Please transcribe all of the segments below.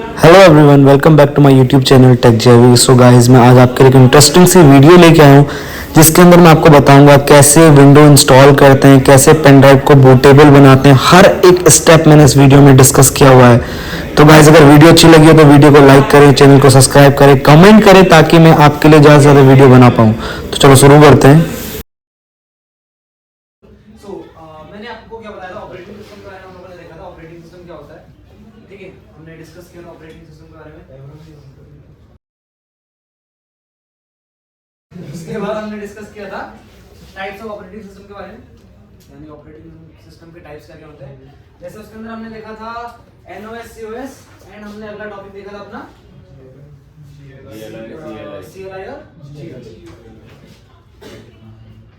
Hello everyone, welcome back to my YouTube channel tech JV. So guys, मैं आज आपके लिए एक इंटरेस्टिंग सी वीडियो लेके आया हूँ जिसके अंदर मैं आपको बताऊंगा कैसे विंडो इंस्टॉल करते हैं, कैसे पेन ड्राइव को बूटेबल बनाते हैं। हर एक स्टेप मैंने इस वीडियो में डिस्कस किया हुआ है। तो गाइस, अगर वीडियो अच्छी लगी हो तो वीडियो को लाइक करें, चैनल को सब्सक्राइब करें, कमेंट करें ताकि मैं आपके लिए ज़्यादा से ज़्यादा वीडियो बना पाऊँ। तो चलो शुरू करते हैं। मैंने आपको क्या बताया था, ऑपरेटिंग सिस्टम के बारे में हम लोगों ने देखा था। ऑपरेटिंग सिस्टम क्या होता है, ठीक है, हमने डिस्कस किया था ऑपरेटिंग सिस्टम के बारे में। उसके बाद हमने डिस्कस किया था टाइप्स ऑफ ऑपरेटिंग सिस्टम के बारे में, यानी ऑपरेटिंग सिस्टम के टाइप्स क्या क्या होते हैं। जैसे उसके अंदर हमने देखा था एनओएस, सीओएस, एंड हमने अगला टॉपिक देखा था अपना सीएलआई और जीएलआई,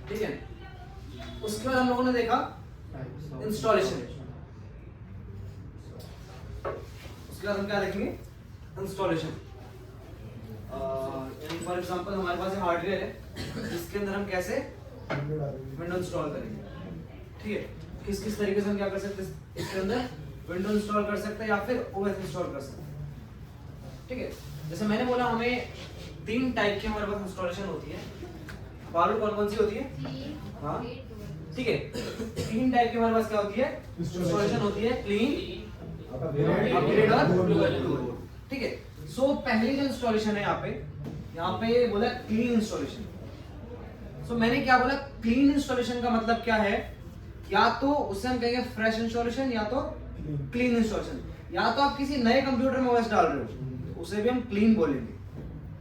ठीक है। उसके बाद हम लोगों ने देखा इंस्टॉलेशन। उसके बाद हम क्या देखेंगे, इंस्टॉलेशन। फॉर एग्जांपल हमारे पास ये हार्डवेयर है जिसके अंदर हम कैसे विंडो इंस्टॉल करेंगे, ठीक है। किस किस तरीके से हम क्या कर सकते हैं, इसके अंदर विंडो इंस्टॉल कर सकते हैं या फिर ओएस इंस्टॉल कर सकते हैं, ठीक है। जैसे मैंने बोला, हमें 3 टाइप की हमारे पास इंस्टॉलेशन होती है। मालूम कौन कौन सी होती है? हाँ, ठीक है। 3 टाइप की हमारे पास क्या होती है, इंस्टॉलेशन होती है, क्लीन, अपग्रेड और, ठीक है। सो पहली जो इंस्टॉलेशन है यहाँ पे बोला क्लीन इंस्टॉलेशन। सो मैंने क्या बोला, क्लीन इंस्टॉलेशन का मतलब क्या है, या तो उसे हम कहेंगे फ्रेश इंस्टॉलेशन या तो क्लीन इंस्टॉलेशन। या तो आप किसी नए कंप्यूटर में ओएस डाल रहे हो तो उसे भी हम क्लीन बोलेंगे,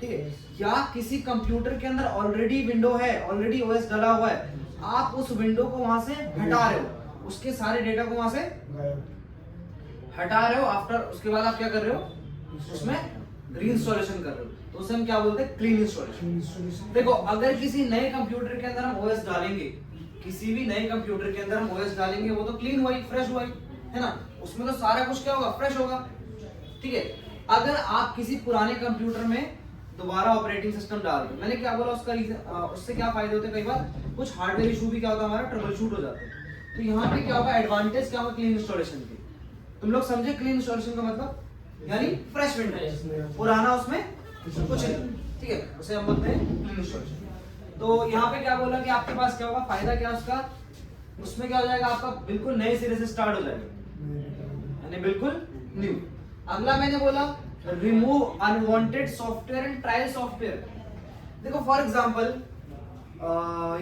ठीक है। या किसी कंप्यूटर के अंदर ऑलरेडी विंडो है, ऑलरेडी ओएस डाला हुआ है, आप उस विंडो को वहां से हटा रहे हो, उसके सारे डेटा को वहां से हटा रहे हो। आफ्टर उसके बाद आप क्या कर रहे हो, उसमें रीइंस्टॉलेशन कर रहे हो, तो उसे हम क्या बोलते हैं, क्लीन इंस्टॉलेशन। देखो, अगर किसी नए कंप्यूटर के अंदर हम ओएस डालेंगे, किसी भी नए कंप्यूटर के अंदर हम ओएस डालेंगे, वो तो क्लीन हुआ ही, फ्रेश हुआ ही, है ना। उसमें तो सारा कुछ क्या होगा, फ्रेश होगा, ठीक है। अगर आप किसी पुराने कंप्यूटर में दोबारा ऑपरेटिंग सिस्टम डाल रहे हो, मैंने क्या बोला, उसका उससे क्या फायदे होते हैं, कई बार कुछ हार्डवेयर इशू भी क्या होता है, हमारा ट्रबल शूट हो जाता है। तो यहाँ पे क्या होगा, एडवांटेज क्या होगा क्लीन इंस्टॉलेशन के। तुम लोग समझे क्लीन इंस्टॉलेशन का मतलब, यानी फ्रेश विंडो, पुराना उसमें कुछ नहीं, ठीक है, उसे हम बोलते हैं क्लीन इंस्टॉलेशन। तो यहाँ पे क्या बोला कि आपके पास क्या होगा, फायदा क्या उसका, उसमें क्या हो जाएगा, आपका बिल्कुल नए सिरे से स्टार्ट हो जाएगा, यानी बिल्कुल न्यू। अगला मैंने बोला remove unwanted software and trial software. देखो फॉर एग्जांपल,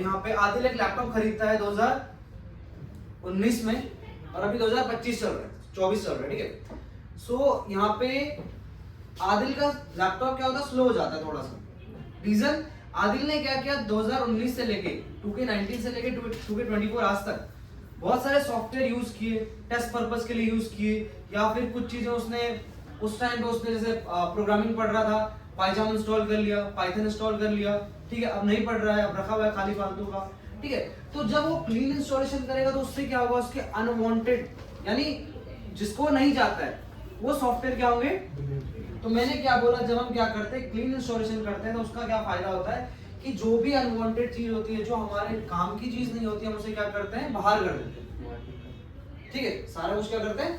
यहाँ पे आदिल एक लैपटॉप खरीदता है 2019 में, और अभी 2025 चल रहा है, 24 चल रहा है, ठीक है। सो यहाँ पे आदिल का लैपटॉप क्या होता है, स्लो हो जाता है थोड़ा सा। रीजन, आदिल ने क्या किया, 2019 से लेके 2K19 से लेके 2K24 आज तक बहुत सारे सॉफ्टवेयर यूज किए, टेस्ट पर्पस के लिए यूज किए, या फिर कुछ चीजें उसने उस टाइम पे उसने जैसे प्रोग्रामिंग पढ़ रहा था, पाइथन इंस्टॉल कर लिया, पाइथन इंस्टॉल कर लिया, ठीक है। अब नहीं पढ़ रहा है, अब रखा हुआ है खाली फालतू का, ठीक है। तो जब वो क्लीन इंस्टॉलेशन करेगा तो उससे क्या होगा, उसके अनवांटेड, यानी जिसको नहीं जाता है वो सॉफ्टवेयर क्या होंगे। तो मैंने क्या बोला, जब हम क्या करते हैं, क्लीन इंस्टॉलेशन करते हैं, तो उसका क्या फायदा होता है कि जो भी अनवांटेड चीज होती है, जो हमारे काम की चीज नहीं होती, हम उसे क्या करते हैं, बाहर कर देते हैं, ठीक है। सारा कुछ क्या करते हैं,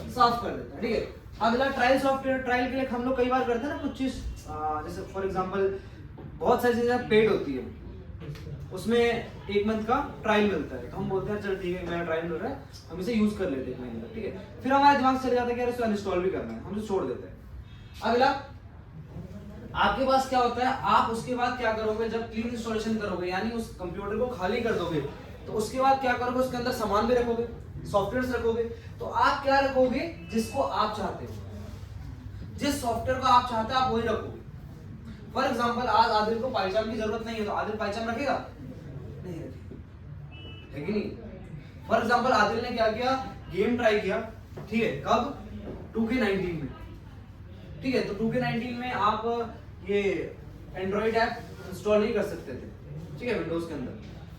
साफ कर देते हैं, ठीक है। अगला ट्रायल सॉफ्टवेयर। ट्रायल के लिए हम लोग कई बार करते हैं ना कुछ चीज, जैसे फॉर एग्जांपल बहुत सारी चीजें पेड होती है, उसमें 1 मंथ का ट्रायल मिलता है, तो हम बोलते हैं चल ठीक है, मेरा ट्रायल मिल रहा है, हम इसे यूज कर लेते हैं 1 महीने तक, ठीक है। फिर हमारे दिमाग से चले जाता है कि यार इसे अनइंस्टॉल भी करना है, हम इसे छोड़ देते हैं। अगला आपके पास क्या होता है, आप उसके बाद क्या करोगे, जब क्लीन इंस्टॉलेशन करोगे, यानी उस कंप्यूटर को खाली कर दोगे, तो उसके बाद क्या करोगे, उसके अंदर सामान भी रखोगे, सॉफ्टवेयर रखोगे। तो आप क्या रखोगे, जिसको आप चाहते हो, जिस सॉफ्टवेयर को आप चाहते हो आप वही रखोगे। फॉर एग्जांपल, आज आदिल को पाइचाम की जरूरत नहीं है, तो आदिल पाइचाम रखेगा, नहीं रखेगा, है कि नहीं। फॉर एग्जांपल, आदिल ने क्या किया, गेम ट्राई किया, ठीक है, कब, 2K19 में, ठीक है। तो 2K19 में आप ये एंड्रॉइड ऐप इंस्टॉल नहीं कर सकते थे, ठीक है, विंडोज के अंदर।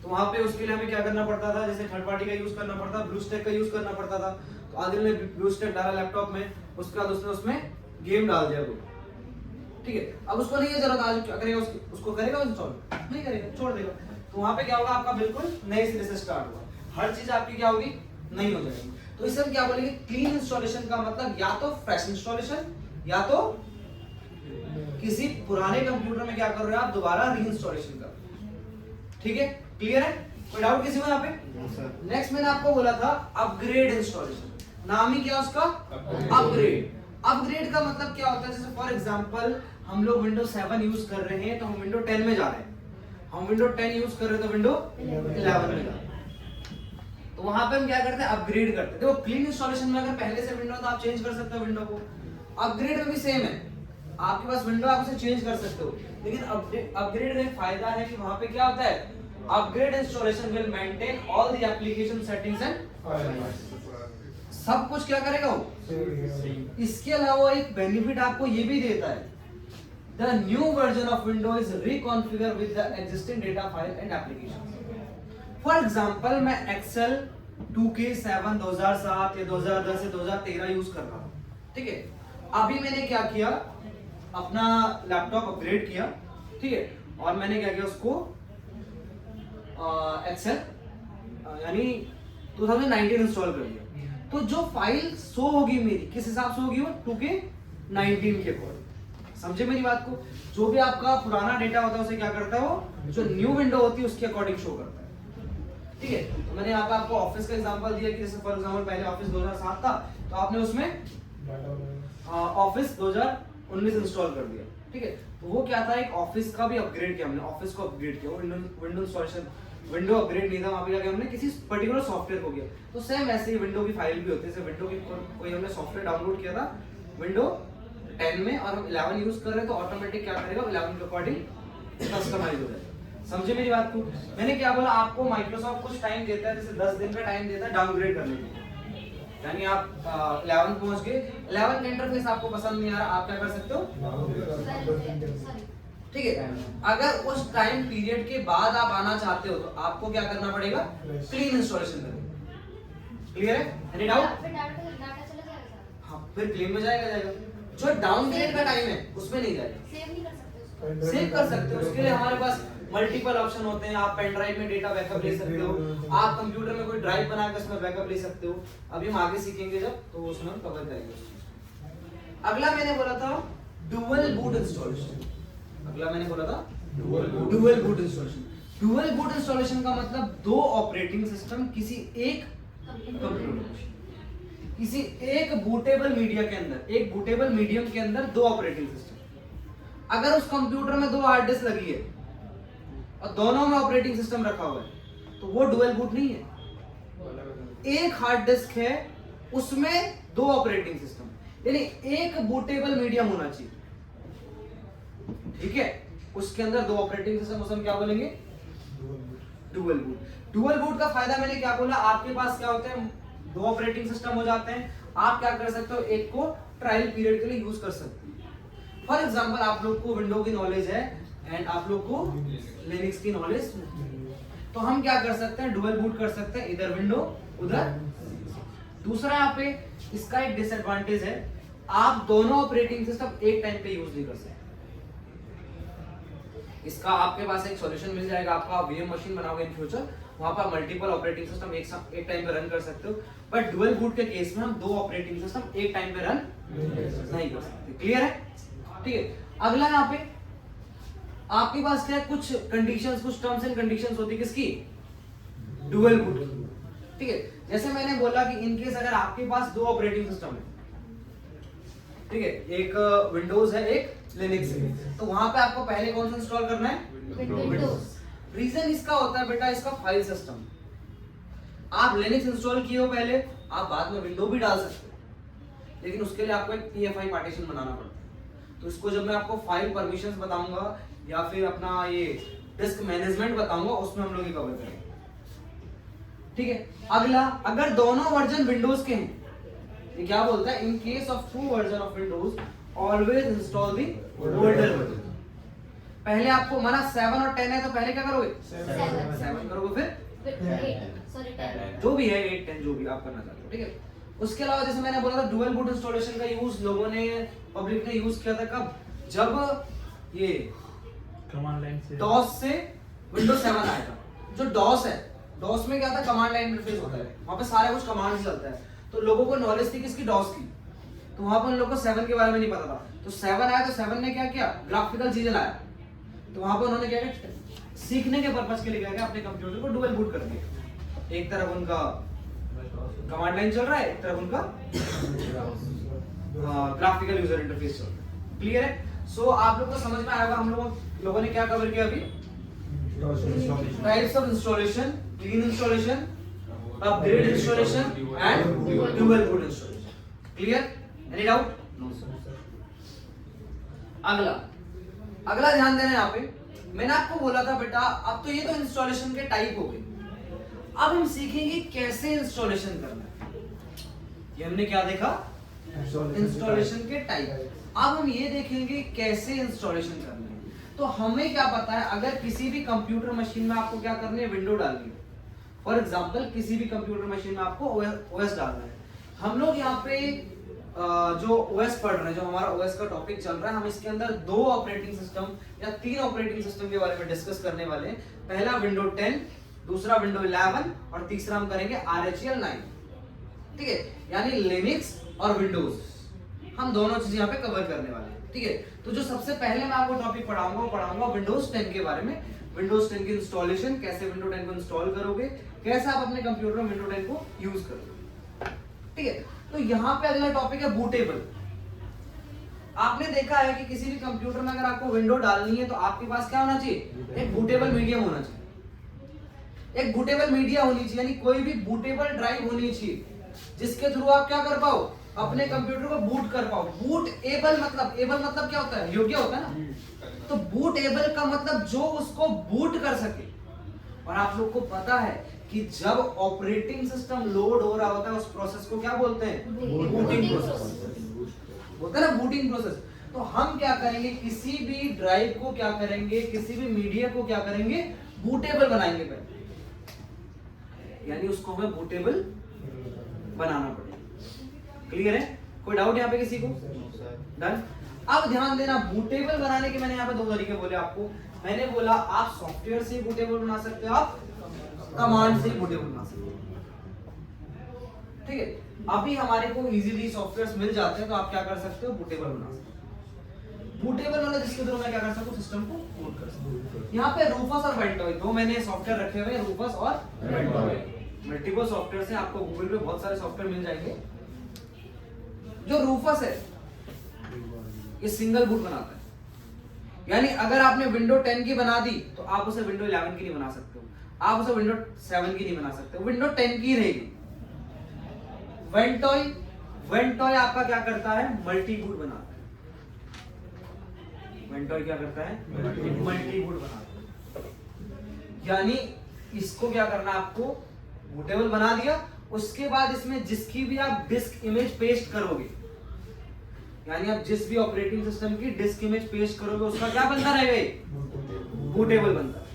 तो वहां पे उसके लिए हमें क्या करना पड़ता था, जैसे थर्ड पार्टी का यूज करना पड़ता, ब्लूस्टैक का यूज करना पड़ता था। तो आदिल ने ब्लूस्टैक डाला लैपटॉप में, उसके बाद उसने उसमें गेम डाल दिया वो, ठीक है। अब उसको नहीं है जरूरत, आज क्या करेगा, उसको करेगा इंस्टॉल, नहीं करेगा, छोड़ देगा। तो वहां पे क्या होगा, आपका बिल्कुल नए सिरे से स्टार्ट होगा, हर चीज आपकी क्या होगी, नहीं हो जाएगी। तो इसे हम क्या बोलेंगे, क्लीन इंस्टॉलेशन का मतलब या तो फ्रेश इंस्टॉलेशन या तो किसी पुराने कंप्यूटर में क्या कर रहे हो आप, दोबारा रीइंस्टॉलेशन कर। ठीक है, क्लियर है? कोई डाउट किसी को यहाँ पे? नेक्स्ट मैंने आपको बोला था अपग्रेड इंस्टॉलेशन, नाम ही क्या उसका, अपग्रेड। अपग्रेड का मतलब क्या होता है, जैसे फॉर एग्जांपल हम लोग विंडोज 7 यूज कर रहे हैं तो हम विंडो 10 में जा रहे हैं, हम विंडो 10 यूज कर रहे हैं तो विंडो 11 में जा रहे हैं, तो वहां पे हम क्या करते हैं, अपग्रेड करते हैं। देखो क्लीन इंस्टॉलेशन में अगर पहले से विंडो तो आप चेंज कर सकते हो विंडो को, अपग्रेड में भी सेम है, आपके पास विंडो आप उसे चेंज कर सकते हो, लेकिन अपग्रेड में फायदा है कि वहां पे क्या होता है, upgrade installation will maintain all the application settings and सब कुछ क्या करेगा वो। इसके अलावा एक बेनिफिट आपको ये भी देता है, the new version of window is reconfigure with the existing data file and application. For example मैं एक्सेल 2K7 2007 या 2010 से 2013 यूज कर रहा हूं, ठीक है। अभी मैंने क्या किया, अपना लैपटॉप अपग्रेड किया, ठीक है, और मैंने क्या किया उसको एक्सेल यानी 2019 इंस्टॉल कर दिया, तो जो फाइल शो होगी मेरी किस हिसाब से होगी, वो 2K19 के अकॉर्डिंग। समझे मेरी बात को? जो भी आपका पुराना डेटा होता है उसे क्या करता है वो, जो न्यू विंडो होती है उसके अकॉर्डिंग शो करता है, ठीक है। तो मैंने यहाँ पे आपको ऑफिस का एग्जांपल दिया कि जैसे फॉर एग्जांपल पहले ऑफिस 2007 था तो आपने उसमें ऑफिस 2019 इंस्टॉल कर दिया, ठीक है। तो वो क्या था, एक ऑफिस का भी अपग्रेड किया हमने, ऑफिस को अपग्रेड किया, विंडो इंस्टॉलेशन, विंडो अपग्रेड नहीं था, वहां पे क्या किया हमने, किसी पर्टिकुलर सॉफ्टवेयर को किया। तो सेम ऐसे ही विंडो की फाइल भी होती है, जैसे विंडो की कोई हमने सॉफ्टवेयर डाउनलोड किया था विंडो 10 में और हम 11 यूज कर रहे हैं, तो ऑटोमेटिक क्या करेगा, 11 के अकॉर्डिंग कस्टमाइज हो जाएगा। समझे मेरी बात को? मैंने क्या बोला, आपको माइक्रोसॉफ्ट कुछ टाइम देता है, जैसे 10 दिन का टाइम देता है डाउनग्रेड करने के लिए, यानी आप 11 पहुंच गए, 11 का इंटरफेस आपको पसंद नहीं आ रहा, आप क्या कर सकते हो, ठीक है। अगर उस टाइम पीरियड के बाद आप आना चाहते हो तो आपको क्या करना पड़ेगा, क्लीन इंस्टॉलेशन करना। क्लियर है? Any doubt? हाँ, फिर क्लीन में जाएगा। जो डाउनग्रेड का टाइम है उसमें नहीं जाएगा, सेव कर सकते हो। उसके लिए हमारे पास मल्टीपल ऑप्शन होते हैं, आप पेन ड्राइव में डेटा बैकअप ले सकते हो, आप कंप्यूटर में कोई ड्राइव बनाकर उसमें बैकअप ले सकते हो। अभी हम आगे सीखेंगे जब, तो उसमें हम कवर करेंगे। अगला मैंने बोला था डुअल बूट इंस्टॉलेशन। अगला मैंने बोला था dual boot installation. Dual boot installation का मतलब दो ऑपरेटिंग सिस्टम किसी एक कंप्यूटर, किसी एक बूटेबल मीडिया के अंदर, एक बूटेबल मीडियम के अंदर दो ऑपरेटिंग सिस्टम। अगर उस कंप्यूटर में दो हार्ड डिस्क लगी है और दोनों में ऑपरेटिंग सिस्टम रखा हुआ है तो वो डुअल बूट नहीं है। एक हार्ड डिस्क है उसमें दो ऑपरेटिंग सिस्टम, यानी एक बूटेबल मीडियम होना चाहिए, ठीक है। उसके अंदर दो ऑपरेटिंग सिस्टम, उसे हम क्या बोलेंगे, डुअल बूट। डुअल बूट का फायदा मैंने क्या बोला, आपके पास क्या होते हैं, दो ऑपरेटिंग सिस्टम हो जाते हैं, आप क्या कर सकते हो, एक को ट्रायल पीरियड के लिए यूज कर सकते हो। फॉर एग्जांपल आप लोग को विंडो की नॉलेज है एंड आप लोग को लिनक्स की नॉलेज, तो हम क्या कर सकते हैं, डुअल बूट कर सकते हैं, इधर विंडो उधर। दूसरा यहाँ पे इसका एक डिसएडवांटेज है, आप दोनों ऑपरेटिंग सिस्टम एक टाइम पे यूज नहीं कर सकते। इसका आपके पास एक सॉल्यूशन मिल जाएगा, आपका वीएम मशीन बनाओगे इन फ्यूचर, वहां पर मल्टीपल ऑपरेटिंग सिस्टम एक टाइम पे रन कर सकते हो। बट डुअल बूट के केस में हम दो ऑपरेटिंग सिस्टम एक टाइम पे रन नहीं कर सकते। क्लियर है? ठीक है। अगला यहाँ पे आपके पास क्या है, कुछ कंडीशंस, कुछ टर्म्स एंड कंडीशंस होती है किसकी, डुअल बूट की, ठीक है। जैसे मैंने बोला कि इन केस अगर आपके पास दो ऑपरेटिंग सिस्टम है, ठीक है, एक विंडोज है एक लिनक्स है, तो वहां पे आपको पहले कौन सा इंस्टॉल करना है, विंडोज। रीजन इसका होता है बेटा, इसका फाइल सिस्टम, आप लिनक्स इंस्टॉल किए हो पहले, आप बाद में विंडो भी डाल सकते हो, लेकिन उसके लिए आपको एक पीएफआई पार्टीशन बनाना पड़ता है। तो इसको जब मैं आपको फाइल परमिशंस बताऊंगा या फिर अपना ये डिस्क मैनेजमेंट बताऊंगा, उसमें हम लोग ये कवर करेंगे, ठीक है। अगला, अगर दोनों वर्जन विंडोज के हैं, ये क्या बोलता है, in case of to version of Windows always install the older version. पहले आपको माना 7 और 10 है तो पहले क्या करोगे, 7 करोगे, फिर जो भी है 8 10 जो भी आप करना चाहते हो, ठीक है। उसके अलावा जैसे मैंने बोला था डुअल बूट इंस्टॉलेशन का यूज लोगों ने, पब्लिक ने यूज किया था कब, जब ये कमांड लाइन से डॉस से विंडोज 7 आया था। जो डॉस है, डॉस में क्या था, कमांड लाइन इंटरफेस होता है, वहां पे सारा कुछ कमांड से चलता है। तो लोगों को नॉलेज थी किसकी, डॉस की, तो वहां पर उन लोगों को 7 के बारे में नहीं पता था, तो 7 आया तो 7 ने क्या किया, ग्राफिकल चीजें लाया, तो वहां पर उन्होंने क्या किया, सीखने के पर्पस के लिए क्या किया, अपने कंप्यूटर को डुअल बूट कर दिया, एक तरफ उनका कमांड लाइन चल रहा है, एक तरफ उनका ग्राफिकल यूजर इंटरफेस चल रहा है। क्लियर है? सो आप लोग को समझ में आएगा हम लोगों ने क्या कवर किया अभी, types of installation, clean installation, upgrade installation and dual boot installation. Clear? Any doubt? No sir. अगला ध्यान देना, यहाँ पे मैंने आपको बोला था बेटा अब तो ये तो इंस्टॉलेशन के टाइप हो गए, अब हम सीखेंगे कैसे इंस्टॉलेशन करना है। ये हमने क्या देखा, इंस्टॉलेशन के टाइप। अब हम ये देखेंगे कैसे इंस्टॉलेशन करना है। तो हमें क्या पता है, अगर किसी भी कंप्यूटर मशीन में आपको क्या करनी है, विंडो डालनी है। फॉर एग्जांपल किसी भी कंप्यूटर मशीन में आपको ओएस डालना है। हम लोग यहाँ पे जो ओएस पढ़ रहे हैं, जो हमारा ओएस का टॉपिक चल रहा है, हम इसके अंदर 2 ऑपरेटिंग सिस्टम या 3 ऑपरेटिंग सिस्टम के बारे में डिस्कस करने वाले हैं। पहला विंडो 10, दूसरा विंडो 11 और तीसरा हम करेंगे RHEL 9। ठीक है, यानी लिनक्स और विंडोज, हम दोनों चीजें यहाँ पे कवर करने वाले हैं। ठीक है, तो जो सबसे पहले मैं आपको टॉपिक पढ़ाऊंगा वो पढ़ाऊंगा विंडोज 10 के बारे में। विंडोज 10 की इंस्टॉलेशन, कैसे विंडो 10 को इंस्टॉल करोगे, कैसे आप अपने कंप्यूटर में विंडो 10 को यूज करोगे। ठीक है, तो यहाँ पे अगला टॉपिक है बूटेबल। आपने देखा है कि किसी भी कंप्यूटर में अगर आपको विंडो डालनी है तो आपके पास क्या होना चाहिए, एक बूटेबल मीडियम होना चाहिए। एक बूटेबल मीडिया होनी चाहिए, यानी कोई भी बूटेबल ड्राइव होनी चाहिए जिसके थ्रू आप क्या कर पाओ, अपने कंप्यूटर को बूट कर पाओ। बूट एबल मतलब क्या होता है, योग्य होता है ना। तो बूट एबल का मतलब जो उसको बूट कर सके। और आप लोग को पता है कि जब ऑपरेटिंग सिस्टम लोड हो रहा होता है उस प्रोसेस को क्या बोलते हैं, बूटिंग प्रोसेस बोलते हैं ना, बूटिंग प्रोसेस। तो हम क्या करेंगे, किसी भी ड्राइव को क्या करेंगे, किसी भी मीडिया को क्या करेंगे, बूटेबल बनाएंगे पहले, यानी उसको हमें बूटेबल बनाना पड़ेगा। क्लियर है? कोई डाउट यहाँ पे किसी को? डन। अब ध्यान देना, बूटेबल बनाने के मैंने यहाँ पे 2 तरीके बोले आपको। मैंने बोला आप सॉफ्टवेयर से बूटेबल बना सकते हो, आप कमांड से बूटेबल बना सकते हो। ठीक है, अभी हमारे को इजीली सॉफ्टवेयर्स मिल जाते हैं तो आप क्या कर सकते हो, बूटेबल बना सकते हो। बूटेबल वाला जिसके थ्रू मैं क्या कर सकता हूँ, सिस्टम को बूट कर सकता हूँ। यहाँ पे रूफस और वेंटॉय 2 मैंने सॉफ्टवेयर रखे हुए हैं, रूफस और वेंटॉय। मल्टीपल सॉफ्टवेयर से आपको गूगल पे बहुत सारे सॉफ्टवेयर मिल जाएंगे। जो रूफस है ये सिंगल बूट बनाता है, यानी अगर आपने विंडो 10 की बना दी तो आप उसे विंडो 11 की नहीं बना सकते हो, आप उसे विंडो 7 की नहीं बना सकते हो, विंडो 10 की रहेगी। वेंटॉय आपका क्या करता है, मल्टी बूट बनाता है। वेंटॉय क्या करता है, मल्टी बूट बनाता है। यानी इसको क्या करना है, आपको बूटेबल बना दिया, उसके बाद इसमें जिसकी भी आप डिस्क इमेज पेस्ट करोगे, यानी आप जिस भी ऑपरेटिंग सिस्टम की डिस्क इमेज पेस्ट करोगे उसका क्या बनता रहेगा, बूटेबल बनता है।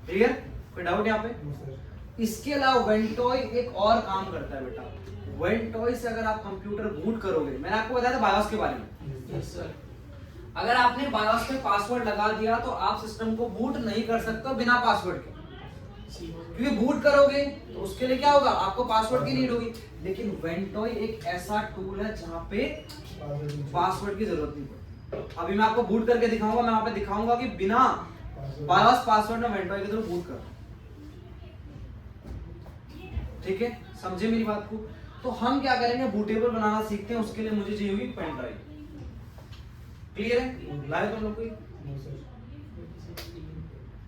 क्लियर? कोई डाउट यहाँ पे? इसके अलावा वेंटॉय एक और काम करता है बेटा। वेंटॉय से अगर आप कंप्यूटर बूट करोगे, मैंने आपको बताया था बायोस के बारे में, अगर आपने बायोस में पासवर्ड लगा दिया तो आप सिस्टम को बूट नहीं कर सकते बिना पासवर्ड के, क्योंकि बूट करोगे तो उसके लिए क्या होगा, आपको पासवर्ड की नीड होगी। लेकिन वेंटॉय एक ऐसा टूल है जहां पे पासवर्ड की जरूरत नहीं पड़ती। अभी मैं आपको बूट करके दिखाऊंगा, मैं वहां पे दिखाऊंगा कि बिना बायोस पासवर्ड में वेंटॉय के थ्रू बूट कर। ठीक है, समझे मेरी बात को? तो हम क्या करेंगे, बूटेबल बनाना सीखते हैं, उसके लिए मुझे चाहिए होगी पेन ड्राइव। क्लियर है? लाए तुम लोग को?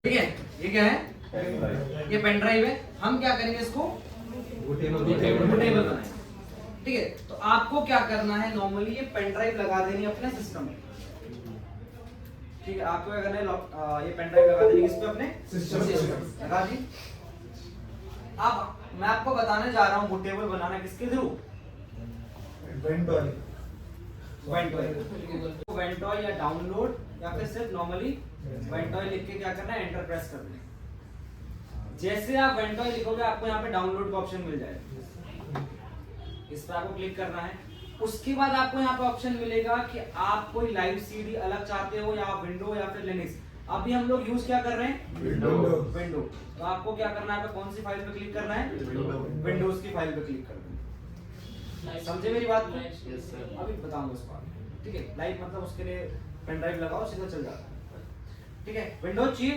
ठीक है, ये क्या है, ये पेन ड्राइव है। हम क्या करेंगे, इसको बूटेबल बनाएंगे। ठीक है, तो आपको क्या करना है, नॉर्मली ये पेन ड्राइव लगा देनी है अपने सिस्टम में। ठीक है, आपको क्या करना है, ये पेन ड्राइव लगा देनी है इस पे अपने सिस्टम लगा दी। अब मैं आपको बताने जा रहा हूँ बूटेबल बनाना किसके थ्रू, वेंटॉय या डाउनलोड या फिर सिर्फ नॉर्मली वेंटॉय लिख के क्या करना है, एंटर प्रेस करना है। जैसे आप वेंटॉय लिखोगे आपको यहाँ पे डाउनलोड का ऑप्शन मिल जाएगा, इस पर आपको क्लिक करना है। उसके बाद आपको यहाँ पे ऑप्शन मिलेगा कि आप कोई लाइव सीडी अलग चाहते हो या विंडो या फिर लिनक्स। अभी हम लोग यूज क्या कर रहे हैं, विंडो। तो आपको क्या करना है, कौन सी फाइल पे क्लिक करना है, विंडोज की फाइल पे क्लिक करना है। समझे मेरी बात को? Yes sir. अभी बताऊंगा उसको आगे। ठीक है, लाइव मतलब उसके लिए पेन ड्राइव लगाओ, सीधा चल जाता है। ठीक है, विंडोज चाहिए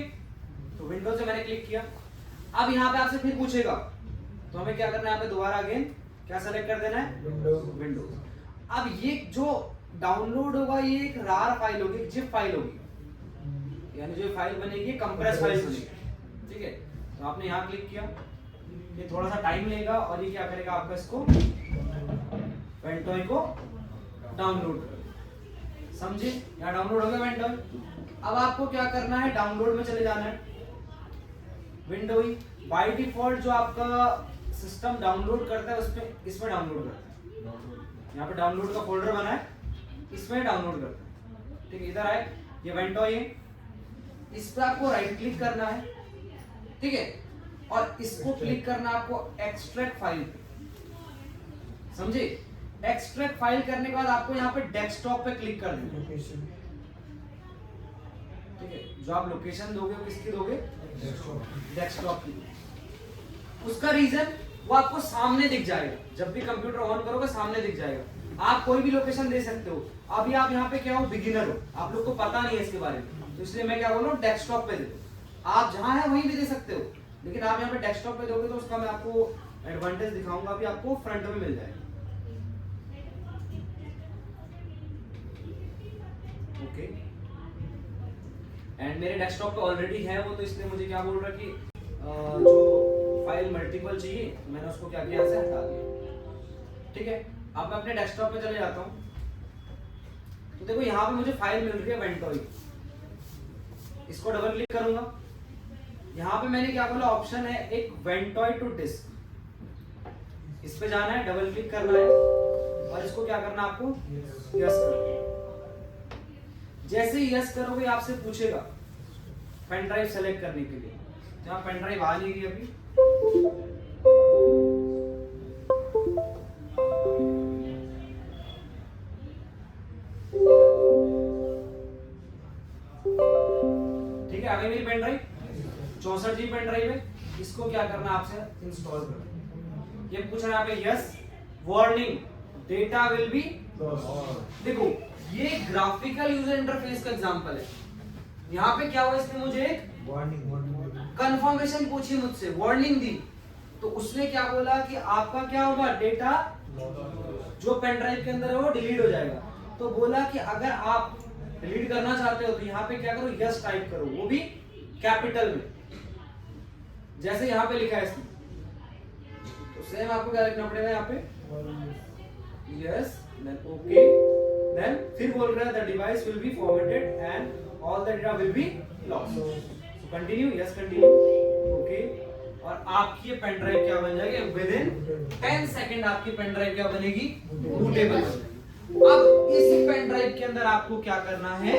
तो विंडोज से मैंने क्लिक किया। अब यहाँ पे आपसे फिर पूछेगा तो हमें क्या करना है, यहाँ पे दोबारा अगेन क्या सेलेक्ट कर देना है, विंडोज। अब ये जो डाउनलोड होगा ये एक रार फाइल होगी, जिप फाइल होगी, यानी जो फाइल बनेगी कंप्रेस फाइल बनेगी। ठीक है, तो आपने यहाँ क्लिक किया, ये थोड़ा सा टाइम लेगा और ये क्या करेगा आपका इसको वेंटॉय को डाउनलोड करेगा। समझे, यहाँ डाउनलोड हो गया वेंटॉय। अब आपको क्या करना है, डाउनलोड में चले जाना है, विंडोज। बाय डिफॉल्ट जो आपका सिस्टम डाउनलोड करता है उसमें इसमें डाउनलोड करता है। यहाँ पे डाउनलोड का फोल्डर बना है, इसमें डाउनलोड करता है। ठीक है, इधर आए, ये वेंटॉय है, इस पे आपको राइट क्लिक करना है। ठीक है, और इसको क्लिक करना आपको एक्सट्रैक्ट फाइल पे। समझे, एक्सट्रैक्ट फाइल करने के बाद आपको यहाँ पे डेस्कटॉप पे क्लिक कर देना। ठीक है, जो आप लोकेशन दोगे वो किसकी दोगे, डेस्कटॉप की। उसका रीजन वो आपको सामने दिख जाएगा, जब भी कंप्यूटर ऑन करोगे सामने दिख जाएगा। आप कोई भी लोकेशन दे सकते हो। अभी आप यहाँ पे क्या हो, बिगिनर हो, आप लोग को पता नहीं है इसके बारे में, तो इसलिए मैं क्या बोल रहा हूँ, डेस्कटॉप पे दे दो। आप जहां है वहीं भी दे सकते हो, लेकिन आप यहाँ पे डेस्कटॉप पे दोगे तो उसका मैं आपको एडवांटेज दिखाऊंगा, अभी आपको फ्रंट में मिल जाएगा। ओके, एंड मेरे डेस्कटॉप पे ऑलरेडी है वो, तो इसलिए मुझे क्या बोल रहा है कि जो फाइल मल्टीपल चाहिए तो मैंने उसको क्या किया, ऐसे हटा दिया। ठीक है, अब मैं अपने डेस्कटॉप पे चले जाता हूँ, तो देखो यहाँ पे मुझे फाइल मिल रही है वेंटॉय। इसको डबल क्लिक करूंगा, यहाँ पे मैंने क्या बोला, ऑप्शन है एक वेंटॉय टू डिस्क। इस पे जाना है, डबल क्लिक करना है और इसको क्या करना है आपको, यस करना। जैसे ही यस करोगे आपसे पूछेगा पेन ड्राइव सेलेक्ट करने के लिए। जहाँ पेन ड्राइव आ नहीं रही अभी, ठीक है, आ गई मेरी pen drive, 64 GB pen drive है। इसको क्या करना है आपसे, इंस्टॉल करना। ये पूछ रहा है यहाँ पे, yes, warning, data will be. देखो ये ग्राफिकल यूजर इंटरफेस का एग्जांपल है। यहाँ पे क्या हुआ, इसने मुझे एक कंफर्मेशन पूछी, मुझसे वार्निंग दी, तो उसने क्या बोला कि आपका क्या होगा, डेटा जो पेन ड्राइव के अंदर है वो डिलीट हो जाएगा। तो बोला कि अगर आप डिलीट करना चाहते हो तो यहाँ पे क्या करो, यस टाइप करो, वो भी कैपिटल में, जैसे यहाँ पे लिखा है इसमें। तो सेम आपको क्या लिखना पड़ेगा यहाँ पे, यस, देन ओके, देन फिर बोल रहा है the device will be formatted and all the data will be lost. So continue, yes continue, okay, और आपकी ये पेन ड्राइव क्या बन जाएगी, विद इन 10 सेकंड आपकी पेन ड्राइव क्या बनेगी, बूटेबल। अब इस पेन ड्राइव के अंदर आपको क्या करना है,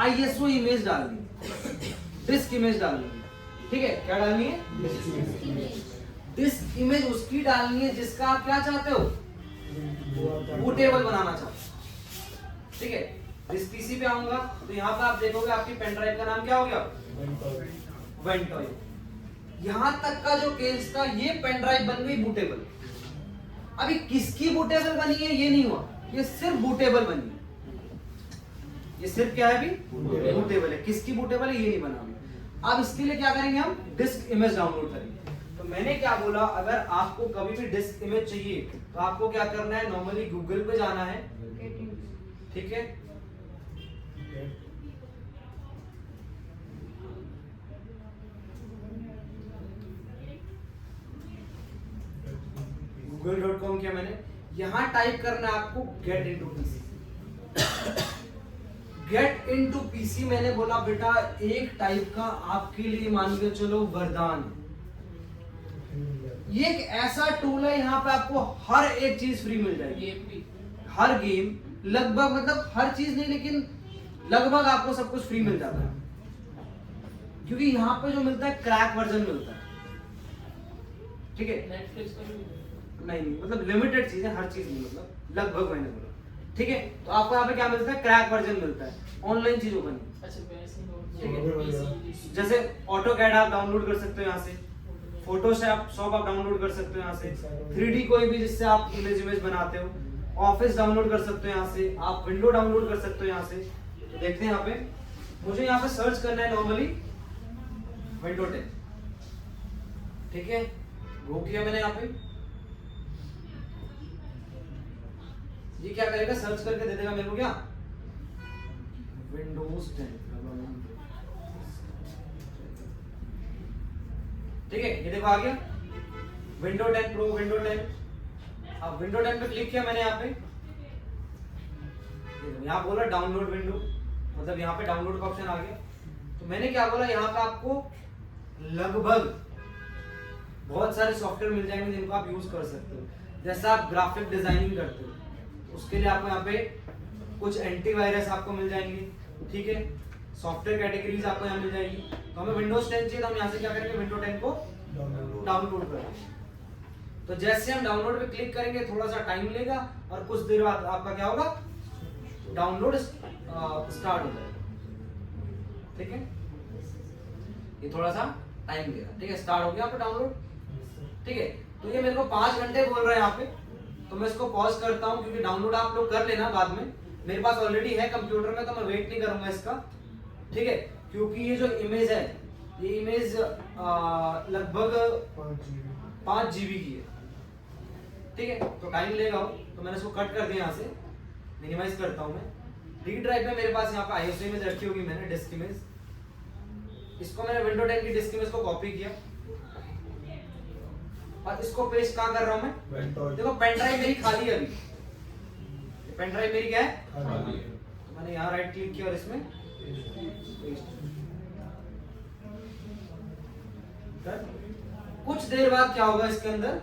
ISO इमेज डालनी, डिस्क इमेज डालनी है। ठीक है, क्या डालनी है, डिस्क इमेज उसकी डालनी है जिसका आप क्या चाहते हो, बूटेबल बनाना चाहते हो। ठीक है, इस पीसी पे आऊंगा तो यहाँ पे आप देखोगे आपकी पेन ड्राइव का नाम क्या हो गया, वेंटॉय। यहाँ तक का जो केस था, ये पेन ड्राइव बन गई बूटेबल। अभी किसकी बूटेबल बनी है ये नहीं हुआ, ये सिर्फ बूटेबल बनी है। ये सिर्फ क्या है अभी, बूटेबल है। किसकी बूटेबल है ये नहीं बना अभी। अब इसके लिए क्या करेंगे, हम डिस्क इमेज डाउनलोड करेंगे। तो मैंने क्या बोला, अगर आपको कभी भी डिस्क इमेज चाहिए तो आपको क्या करना है, नॉर्मली गूगल पे जाना है। ठीक है, google.com किया मैंने, यहां टाइप करना है आपको get into PC. Get into PC मैंने बोला बेटा एक टाइप का आपके लिए मान के चलो वरदान। ये एक ऐसा टूल है, यहाँ पे आपको हर एक चीज फ्री मिल जाएगी, हर गेम लगभग, मतलब हर चीज नहीं लेकिन लगभग आपको सब कुछ फ्री मिल जाता है। क्योंकि यहाँ पे जो मिलता है क्रैक वर्जन मिलता है। ठीक है, नेटफ्लिक्स नहीं, मतलब लिमिटेड चीज है, हर चीज नहीं, मतलब लगभग मैंने बोला। ठीक है, तो आपको यहाँ पे क्या मिलता है, क्रैक वर्जन मिलता है, ऑनलाइन चीजों का नहीं। ठीक है, जैसे ऑटो कैड आप डाउनलोड कर सकते हो यहाँ से, फोटोशॉप आप डाउनलोड कर सकते हो यहाँ से, 3D कोई भी जिससे आप इमेज बनाते हो, ऑफिस डाउनलोड कर सकते हो यहाँ से, आप विंडो डाउनलोड कर सकते हो यहाँ से। तो देखते हैं यहाँ पे, मुझे यहाँ पे सर्च करना है नॉर्मली विंडो 10, ठीक है, गो किया मैंने यहाँ पे। ये क्या करेगा, सर्च करके दे देगा मेरे को क्या, विंडोज 10, ठीक है। ये देखो आ गया विंडो 10 प्रो, विंडो 10। अब विंडो 10 पे क्लिक किया मैंने यहाँ पे, यहाँ बोला डाउनलोड विंडो, मतलब यहाँ पे डाउनलोड का ऑप्शन आ गया। तो मैंने क्या बोला, यहाँ पे आपको लगभग बहुत सारे सॉफ्टवेयर मिल जाएंगे जिनको आप यूज कर सकते हो। जैसे आप ग्राफिक डिजाइनिंग करते हो, उसके लिए आपको यहाँ पे कुछ एंटीवायरस आपको मिल जाएंगे, ठीक है, सॉफ्टवेयर कैटेगरीज आपको यहाँ मिल जाएगी। तो हमें विंडोज 10 चाहिए, तो हम यहाँ से क्या करेंगे, विंडो 10 को डाउनलोड करेंगे। तो जैसे हम डाउनलोड पे क्लिक करेंगे थोड़ा सा टाइम लेगा और कुछ देर बाद आपका क्या होगा, डाउनलोड स्टार्ट हो जाएगा, ठीक है। ये थोड़ा सा टाइम लेगा, ठीक है, स्टार्ट हो गया आपका डाउनलोड, ठीक है। तो ये मेरे को 5 घंटे बोल रहा है यहाँ पे, तो मैं इसको पॉज करता हूँ क्योंकि डाउनलोड आप लोग कर लेना बाद में, मेरे पास ऑलरेडी है कंप्यूटर में, तो मैं वेट नहीं करूंगा इसका, ठीक है। क्योंकि ये जो इमेज है, ये इमेज लगभग 5 GB की है, ठीक है, तो टाइम लेगा वो। तो मैंने इसको कट कर दिया, यहाँ से मिनिमाइज करता हूँ मैं। डी ड्राइव में मेरे पास यहाँ पे ISO इमेज रखी होगी मैंने, डिस्क इमेज, इसको मैंने विंडो 10 की डिस्क इमेज को कॉपी किया और इसको पेस्ट कहाँ कर रहा हूँ मैं, देखो पेन ड्राइव मेरी खाली है अभी, पेन ड्राइव मेरी क्या है, तो मैंने यहाँ राइट क्लिक किया और इसमें कुछ देर बाद क्या होगा इसके अंदर,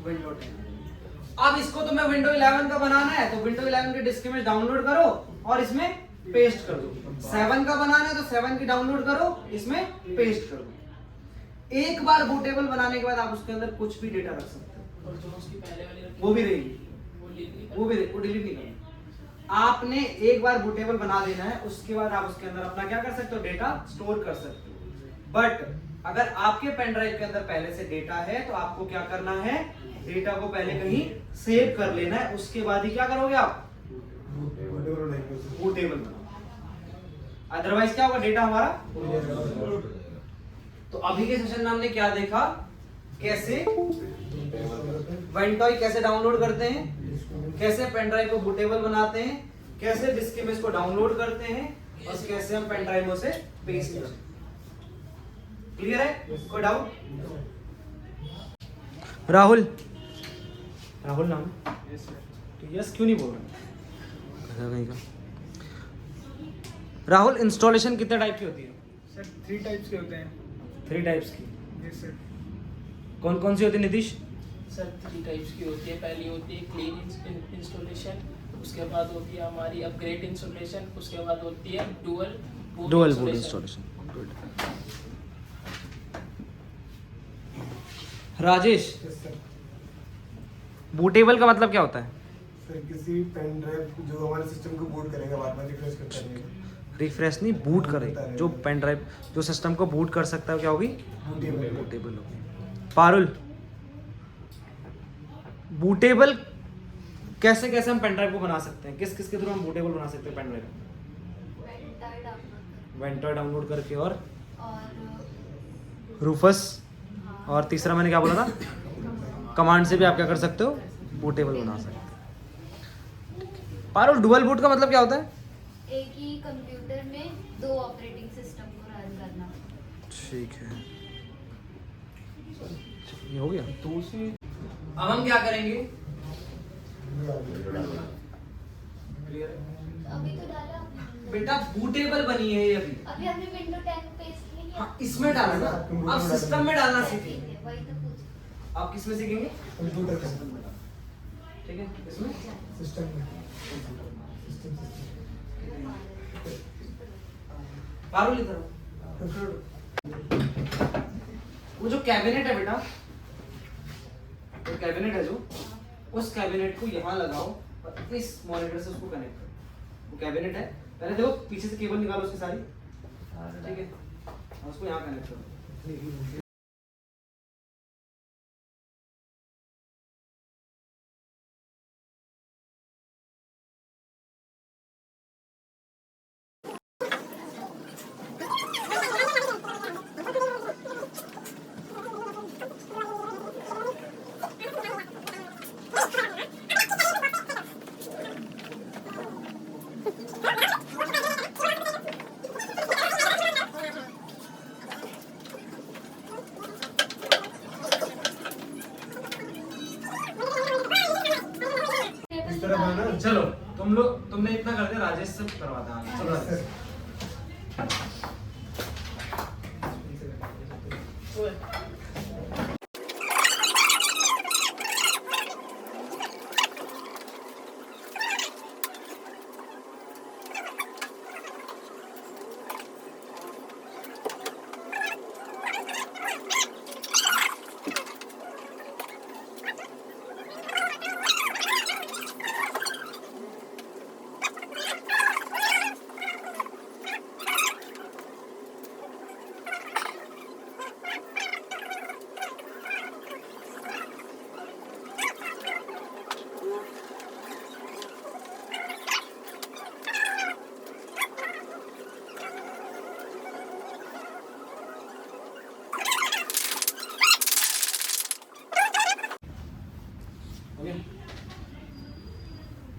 विंडो 10। अब इसको तो मैं विंडो 11 का बनाना है, तो विंडो 11 की डिस्क इमेज डाउनलोड करो और इसमें पेस्ट कर दो। 7 का बनाना है तो 7 की डाउनलोड करो, इसमें पेस्ट कर दो। एक बार बूटेबल बनाने के बाद आप उसके अंदर कुछ भी डेटा रख सकते हो, वो भी रहेगी, वो डिलीट नहीं करना। आपने एक बार बूटेबल बना देना है, उसके बाद आप उसके अंदर अपना क्या कर सकते हो, डेटा स्टोर कर सकते हो। बट अगर आपके पेन ड्राइव के अंदर पहले से डेटा है तो आपको क्या करना है, डेटा को पहले कहीं सेव कर लेना है, उसके बाद ही क्या करोगे आप, बूटेबल बनाओ। अदरवाइज क्या होगा, डेटा हमारा। तो अभी के सेशन में हमने क्या देखा, कैसे वेंटॉय कैसे डाउनलोड करते हैं, कैसे पेन ड्राइव को बूटेबल बनाते हैं, कैसे डिस्क इमेज को डाउनलोड करते हैं और कैसे हम पेन ड्राइव से पेस्ट करते हैं। क्लियर है, कोई डाउट? राहुल, राहुल नाम, यस क्यों नहीं बोल रहा? राहुल, इंस्टॉलेशन कितने टाइप की होती है? सर 3 टाइप्स के होते हैं। 3 टाइप्स की, यस सर। कौन कौन सी होती है नीतीश? सर 3 टाइप्स की होती है। पहली होती है क्लीन इंस्टॉलेशन, उसके बाद होती है हमारी अपग्रेड इंस्टॉलेशन, उसके बाद होती है dual boot installation. Rajesh, yes sir. Bootable का मतलब क्या होता है? सर किसी पेन ड्राइव जो हमारे सिस्टम को बूट करेगा, बाद में रिफ्रेश करता रहेगा। रिफ्रेश नहीं, बूट करेगा। जो पेन ड्राइव जो सिस्टम को बूट कर सकता है क्या होगी, बूटेबल। बूटेबल होगी। पारुल, बूटेबल कैसे कैसे हम पेन ड्राइव को बना सकते हैं, किस किस के थ्रू हम बूटेबल बना सकते हैं पेन ड्राइव? वेंटॉय डाउनलोड करके और रूफस, और तीसरा मैंने क्या बोला था, कमांड से भी आप क्या कर सकते हो, बूटेबल बना सकते हो। पारुल, डुअल बूट का मतलब क्या होता है? एक ही कंप्यूटर में 2 ऑपरेटिंग सिस्टम को रन करना। ठीक है, ये हो गया। अब हम क्या करेंगे, अभी तो डाला आपने। बेटा बूटेबल बनी है ये अभी, अभी हमने विंडो 10 पेस्ट नहीं किया। हाँ, इसमें डालना ना, अब सिस्टम में डालना सीखेंगे। ठीक है, वही तो पूछ। आप किस में सीखेंगे? कंप्यूटर का ठीक है, इसमें सिस्टम में। पारुल इधर आओ। वो जो कैबिनेट है बेटा, वो कैबिनेट है जो, उस कैबिनेट को यहाँ लगाओ और इस मॉनिटर से उसको कनेक्ट करो। वो कैबिनेट है, पहले देखो पीछे से केबल निकालो उसकी सारी, ठीक है, और उसको यहाँ कनेक्ट करो। इस तरफ आना। चलो तुमने इतना कर दिया, राजेश से करवाता है। चलो राजेश।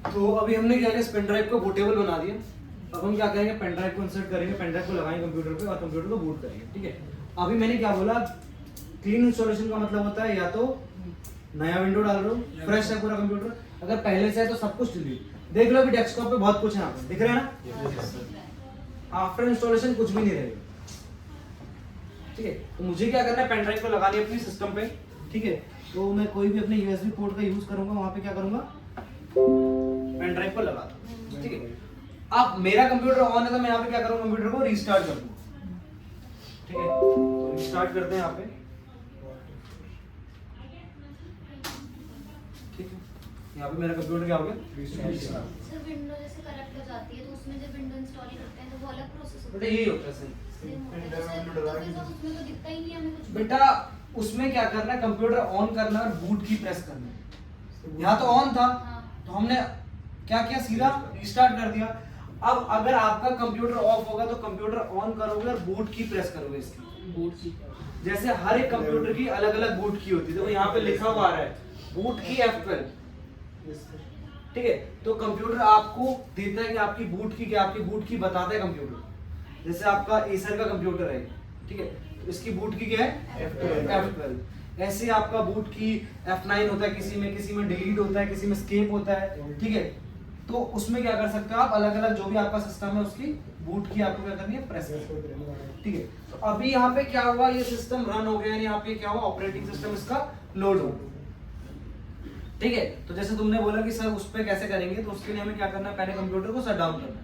तो अभी हमने क्या किया, पेन ड्राइव को बूटेबल बना दिया। अब हम क्या करेंगे, पेन ड्राइव को इंसर्ट करेंगे, पेन ड्राइव को लगाएंगे कंप्यूटर पे और कंप्यूटर को बूट करेंगे। ठीक है, अभी मैंने क्या बोला, क्लीन इंस्टॉलेशन का मतलब होता है या तो नया विंडो डाल रहे हो, फ्रेश है पूरा कंप्यूटर, अगर पहले से है तो सब कुछ डिलीट। देख लो अभी डेस्कटॉप पे बहुत कुछ है, यहाँ पे दिख रहा है ना। आफ्टर इंस्टॉलेशन कुछ भी नहीं रहेगा। ठीक है, तो मुझे क्या करना है, पेन ड्राइव को लगानी है अपनी सिस्टम पे। ठीक है, तो मैं कोई भी अपने यूएसबी पोर्ट का यूज करूंगा, वहां पे क्या करूंगा, पेन ड्राइव को लगा दूं। ठीक है, अब मेरा कंप्यूटर ऑन है तो मैं यहाँ पे क्या करूंगा, कंप्यूटर को रीस्टार्ट कर दूंगा। ठीक है, तो रीस्टार्ट करते हैं यहाँ पे। ठीक है, यहाँ पे मेरा कंप्यूटर क्या हो गया, रीस्टार्ट। सर विंडो जैसे करप्ट हो जाती है तो उसमें जब विंडो इंस्टॉल करते हैं तो वो अलग प्रोसेस होता बेटा है। यही होता है सही। Same होता है। तो फिर तो उसमें तो दिखता ही नहीं हमें कुछ भी। बेटा उसमें क्या करना है, कंप्यूटर ऑन करना है और बूट की प्रेस करना है। यहाँ तो ऑन था, हाँ। तो हमने क्या किया, सीधा रिस्टार्ट कर दिया। अब अगर आपका कंप्यूटर ऑफ होगा तो कंप्यूटर ऑन करोगे और बूट की प्रेस करोगे इसकी। बूट की जैसे हर एक कंप्यूटर की अलग अलग बूट की होती है, तो यहाँ पे लिखा हुआ आ रहा है बूट की F12। ठीक है, तो कंप्यूटर आपको देता है कि आपकी बूट की क्या, आपकी बूट की बताता है कंप्यूटर। जैसे आपका एसर का कंप्यूटर है, ठीक है, तो इसकी बूट की क्या है, F12। ऐसे आपका बूट की F9 होता है, किसी में डिलीट होता है, किसी में स्केप होता है। ठीक है, तो उसमें क्या कर सकते हो आप, अलग अलग जो भी आपका सिस्टम है उसकी बूट की आपको क्या करनी है, प्रेस करनी है। ठीक है, तो अभी यहाँ पे क्या हुआ, ये सिस्टम रन हो गया, यहाँ पे क्या हुआ, ऑपरेटिंग सिस्टम इसका लोड हो। ठीक है, तो जैसे तुमने बोला कि सर उस पे कैसे करेंगे, तो उसके लिए हमें क्या करना है, पहले कंप्यूटर को शट डाउन करना है।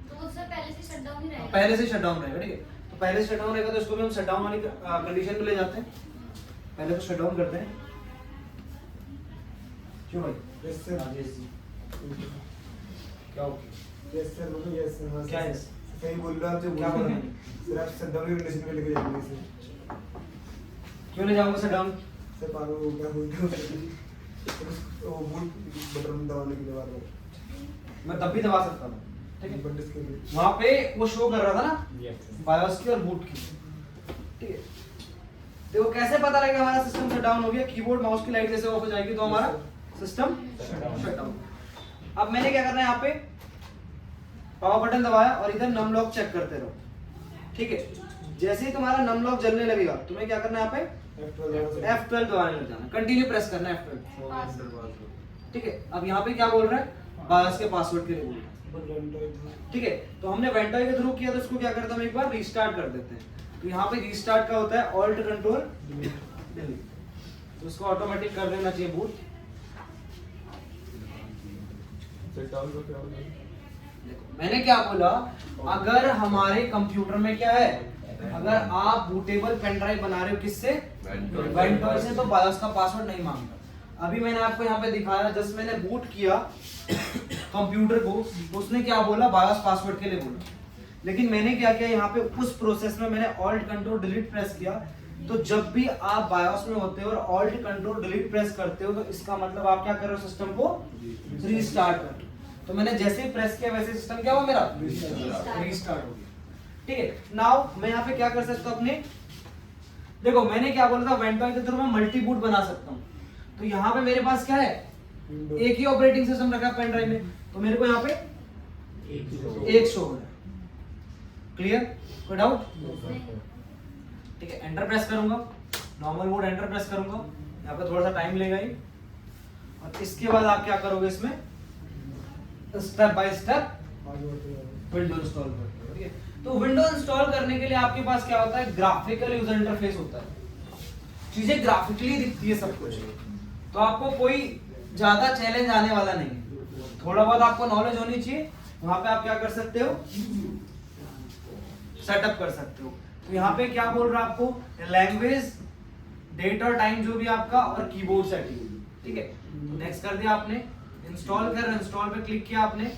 तो वो सर पहले से शट डाउन ही रहेगा। पहले से शट डाउन रहेगा। ठीक है, तो पहले से शट डाउन रहेगा तो इसको भी हम शट डाउन वाली कंडीशन में ले जाते हैं। पहले तो शट डाउन करते हैं। क्यों भाई, यस सर। राजेश जी क्या ओके, यस सर, बोलो यस सर। क्या है? सही बोल रहे हो आप, जो क्या बोल रहे हैं? सर आप शट डाउन की कंडीशन में लेके जाएंगे सर। क्यों ले जाऊंगा शट डाउन? सर पागल हो क्या बोलते हो, वो बूट बटन दबाने के बाद मैं तब भी दबा सकता था। ठीक है, बटन इसके लिए वहां पे वो शो कर रहा था ना बायोस की और बूट की। ठीक है, देखो कैसे पता लगेगा हमारा सिस्टम शट डाउन हो गया, कीबोर्ड माउस की लाइट जैसे ऑफ हो जाएगी तो हमारा सिस्टम शट डाउन। अब मैंने क्या करना है, यहाँ पे पावर बटन दबाया और इधर नम लॉक चेक करते रहो। ठीक है, जैसे ही तुम्हारा नम लॉक जलने लगेगा तुम्हें क्या करना है, यहाँ पे F12 दबाने लग जाना, कंटिन्यू प्रेस करना है F12। ठीक है, अब यहाँ पे क्या बोल रहा है, बायोस के पासवर्ड के लिए बोल रहा है। ठीक है, तो हमने वेंटॉय के थ्रू किया तो इसको क्या करता हूँ, एक बार रीस्टार्ट कर देते हैं। तो यहाँ पे रीस्टार्ट का होता है ऑल्ट कंट्रोल डिलीट, तो उसको ऑटोमेटिक कर देना चाहिए बूट। देखो मैंने क्या बोला, अगर हमारे कंप्यूटर में क्या है, अगर आप बूटेबल पेन ड्राइव बना रहे हो किससे, वेंटॉय से, तो बायोस का पासवर्ड नहीं मांगता। अभी मैंने आपको यहाँ पे दिखाया, जस्ट मैंने बूट किया कंप्यूटर को, उसने क्या बोला, बायोस पासवर्ड के लिए बोला। लेकिन मैंने क्या किया, यहाँ पे उस प्रोसेस में मैंने ऑल्ट कंट्रोल डिलीट प्रेस किया। तो जब भी आप बायोस में होते हो और ऑल्ट कंट्रोल डिलीट प्रेस करते हो, तो इसका मतलब आप क्या कर रहे हो, सिस्टम को रीस्टार्ट कर रहे हो। तो मैंने जैसे ही प्रेस किया वैसे सिस्टम क्या हुआ, मेरा रीस्टार्ट हो गया। ठीक है, नाउ मैं यहाँ पे क्या कर सकता हूँ अपने, देखो मैंने क्या बोला था, वेंटॉय के थ्रू मैं मल्टी बूट बना सकता हूँ। तो यहाँ पे मेरे पास क्या है, एक ही ऑपरेटिंग सिस्टम रखा है पेन ड्राइव में, तो मेरे को यहाँ पे एक शो हो रहा है। क्लियर, कोई डाउट? ठीक है, एंटर प्रेस करूंगा, नॉर्मल मोड एंटर प्रेस करूंगा, यहाँ पे थोड़ा सा टाइम लेगा ही। और इसके बाद आप क्या करोगे, इसमें स्टेप बाय स्टेप आगे बढ़ते जाएंगे। विंडो इंस्टॉल करते हो, ठीक है। तो विंडो इंस्टॉल करने के लिए आपके पास क्या होता है, ग्राफिकल यूजर इंटरफेस होता है, चीजें ग्राफिकली दिखती है सब कुछ। तो आपको कोई ज्यादा चैलेंज आने वाला नहीं है, थोड़ा बहुत आपको नॉलेज होनी चाहिए, वहां पे आप क्या कर सकते हो, सेटअप कर सकते हो। तो यहाँ पे क्या बोल रहा है आपको, लैंग्वेज, डेट और टाइम जो भी आपका, और कीबोर्ड सेटिंग, ठीक है। तो नेक्स्ट कर दिया आपने, इंस्टॉल कर, इंस्टॉल पे क्लिक किया आपने,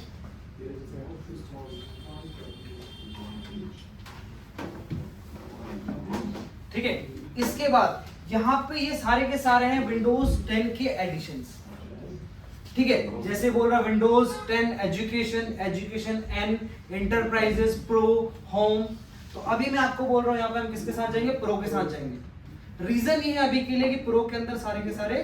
ठीक है। इसके बाद यहाँ पे ये सारे के सारे हैं विंडोज 10 के एडिशंस, ठीक है। जैसे बोल रहा Windows 10 education, education N, enterprises, pro, home. तो अभी मैं आपको बोल रहा हूँ यहाँ पे हम किसके साथ जाएंगे, प्रो के साथ जाएंगे। रीजन ये है अभी के लिए कि प्रो के अंदर सारे के सारे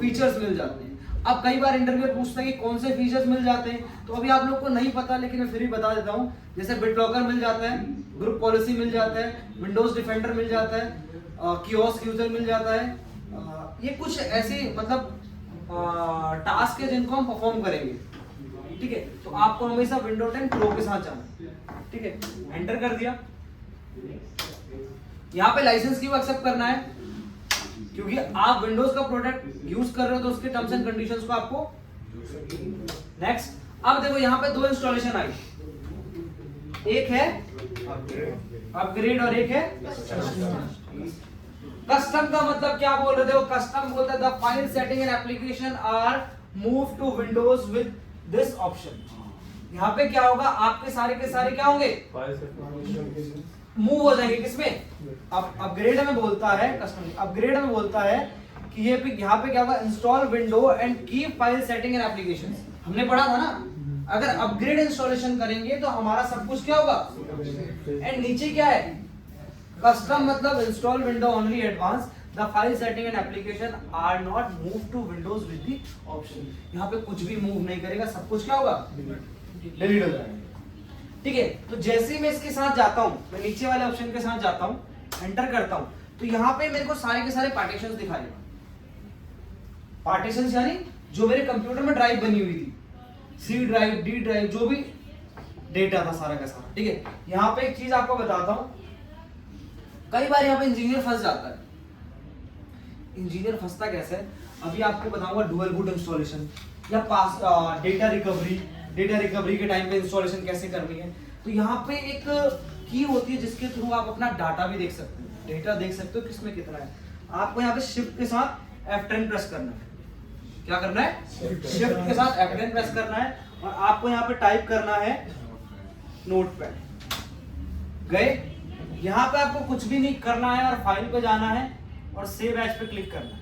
फीचर्स मिल जाते हैं। अब कई बार इंटरव्यूअर पूछता है कि कौन से फीचर्स मिल जाते हैं, तो अभी आप लोग को नहीं पता, लेकिन मैं फिर भी बता देता हूँ। जैसे बिटलॉकर मिल जाता है, ग्रुप पॉलिसी मिल जाता है, विंडोज डिफेंडर मिल जाता है, कियोस्क यूजर मिल जाता है। ये कुछ ऐसे मतलब टास्क है जिनको हम परफॉर्म करेंगे, ठीक है। तो आपको हमेशा विंडो 10 प्रो के साथ जाना है, ठीक है। एंटर कर दिया, यहाँ पे लाइसेंस क्यों एक्सेप्ट करना है, क्योंकि आप विंडोज का प्रोडक्ट यूज कर रहे हो तो उसके टर्म्स एंड कंडीशंस को आपको। नेक्स्ट, अब देखो यहाँ पे दो इंस्टॉलेशन आई, एक है अपग्रेड और एक है कस्टम। का मतलब क्या बोल रहे थे वो, कस्टम बोलता है the file setting and application are move to Windows with this option. यहाँ पे क्या होगा, आपके सारे के सारे क्या होंगे, मूव हो जाएंगे किसमें, अब अपग्रेड में बोलता है, कस्टम अपग्रेड में बोलता है कि ये यहाँ पे क्या होगा, install window and keep file setting and application. हमने पढ़ा था ना, अगर अपग्रेड इंस्टॉलेशन करेंगे तो हमारा सब कुछ क्या होगा, एंड नीचे क्या है, कस्टम मतलब install window only advance, the file setting and application are not move to Windows with the option. यहाँ पे कुछ भी मूव नहीं करेगा, सब कुछ क्या होगा, डिलीट हो जाएगा, ठीक है। तो जैसे ही मैं इसके साथ जाता हूं, मैं नीचे वाले ऑप्शन के साथ जाता हूं, एंटर करता हूं, तो यहाँ पे मेरे को सारे के सारे पार्टीशंस दिखाएगा। पार्टीशंस यानी जो मेरे कंप्यूटर में ड्राइव बनी हुई थी, सी ड्राइव, डी ड्राइव, जो भी डेटा था सारा का सारा, ठीक है। यहाँ पे एक चीज आपको बताता हूं, कई बार यहाँ पे इंजीनियर फंस जाता है। इंजीनियर फंसता कैसे है, अभी आपको बताऊंगा डुअल बूट इंस्टॉलेशन या पास डेटा रिकवरी के टाइम पे इंस्टॉलेशन कैसे करनी है। तो यहाँ पे एक की होती है जिसके थ्रू आप अपना डाटा भी देख सकते हो, डेटा देख सकते हो किसमें कितना है। आपको यहाँ पे शिफ्ट के साथ F10 प्रेस करना है, क्या करना है, शिफ्ट के साथ F10 प्रेस करना है, और आपको यहाँ पे टाइप करना है नोटपैड। गए, यहाँ पे आपको कुछ भी नहीं करना है, और फाइल पे जाना है और सेव एज पे क्लिक करना है,